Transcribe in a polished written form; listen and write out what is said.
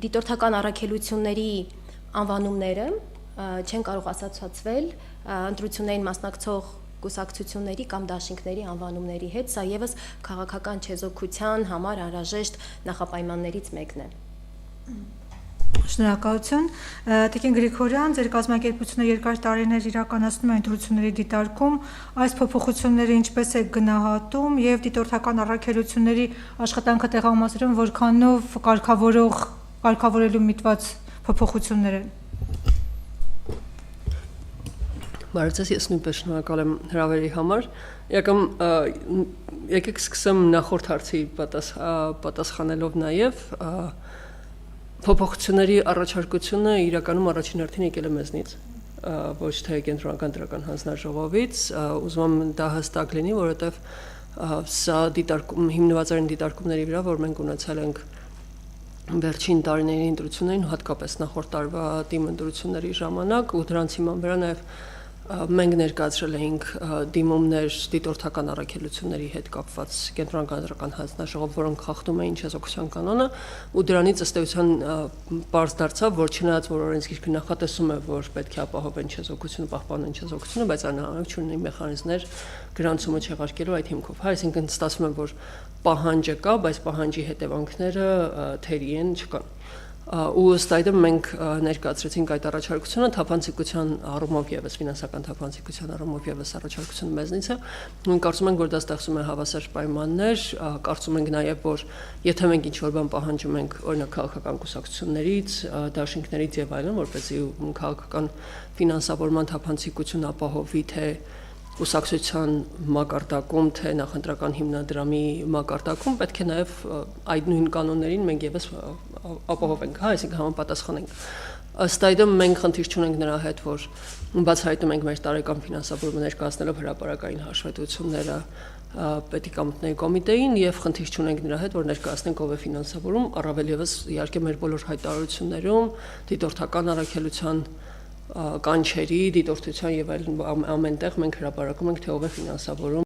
դիտորդական առաքելությունների անվանումները չեն կարող ասոցացվել ընտրություններին մասնակցող կուսակցությունների կամ դաշինքների անվանումների հետ, սա եւս քաղաքական չեզոքության համար անհրաժեշտ նախապայմաններից մեկն է։ Շնորհակալություն։ Տիկին Գրիգորյան, ձեր կազմակերպությունը երկար տարիներ իրականացնում է ընտրությունների դիտարկում, այս փոփոխությունները ինչպես է գնահատում եւ դիտորդական առաքելությունների աշխատանքը տեղամասերում որքանով կարգավորելու միտված փոփոխություններ են։ Բարև, ես նույնպես շնորհակալ եմ հրավերի համար։ Եկեք սկսեմ նախորդ հարցի պատասխանելով նաև փոփոխությունների առաջարկությունը իրականում առաջին հերթին եկել է մեզնից, ոչ թե կենտրոնական դրական հանձնաժողովից, ուզում եմ դա հստակ լինի, որովհետև սա հիմնված է դիտարկումների վրա, որ մենք ունեցել ենք վերջին տարիների ընտրություններին, հատկապես նախորդ տարվա թիմ ընտրությունների ժամանակ, ու դրանց հիման վրա նաև մենք ներկայացրել էինք դիմումներ դիտորդական առաքելությունների հետ կապված կենտրոնական դրական հանձնաժողով, որոնք խախտում էին չեզոքության կանոնը, ու դրանից ըստ էության պարզ դարձավ, որ չնայած որ օրենսգիրքը նախատեսում է, որ պետք է ապահովեն չեզոքությունը, պահպանեն չեզոքությունը, բայց անհնարինություն չունի մեխանիզմներ գրանցումը չեղարկելու այդ հիմքով։ Այսինքն ստացվում է, որ պահանջը կա, բայց պահանջի հետևանքները թերի են, չկան։ Ու ըստ այդմ մենք ներկայացրեցինք այդ առաջարկությունը թափանցիկության առումով եւս ֆինանսական թափանցիկության առումով եւս առաջարկությունը մեզնից է։ Մենք կարծում ենք, որ դա ստեղծում է հավասար պայմաններ, կարծում ենք նաեւ, որ եթե մենք ինչ-որ բան պահանջում ենք, օրինակ քաղաքական կուսակցություններից, դաշինքներից եւ այլն, որպեսզի քաղաքական ֆինանսավորման թափանցիկություն ապահովի թե կուսակցության մակարդակում, թե նախընտրական հիմնադրամի մակարդակում, պետք է նաև այդ նույն կանոններին մենք եւս ապահովենք, այսինքն համապատասխանենք։ Ըստ այդմ մենք խնդիր չունենք նրա հետ, որ բացահայտում ենք մեր տարեկան ֆինանսավորումը ներկայացնելով հրապարակային հաշվետվությունները պետիկամտների կոմիտեին եւ խնդիր չունենք նրա հետ, որ ներկայացնենք ով է ֆինանսավորում, առավել եւս իհարկե մեր բոլոր հայտարարություններում դիտորդական առաքելության կանչերի, դիտորդության եւ այլն ամենտեղ մենք հրապարակում ենք թե ով է ֆինանսավորում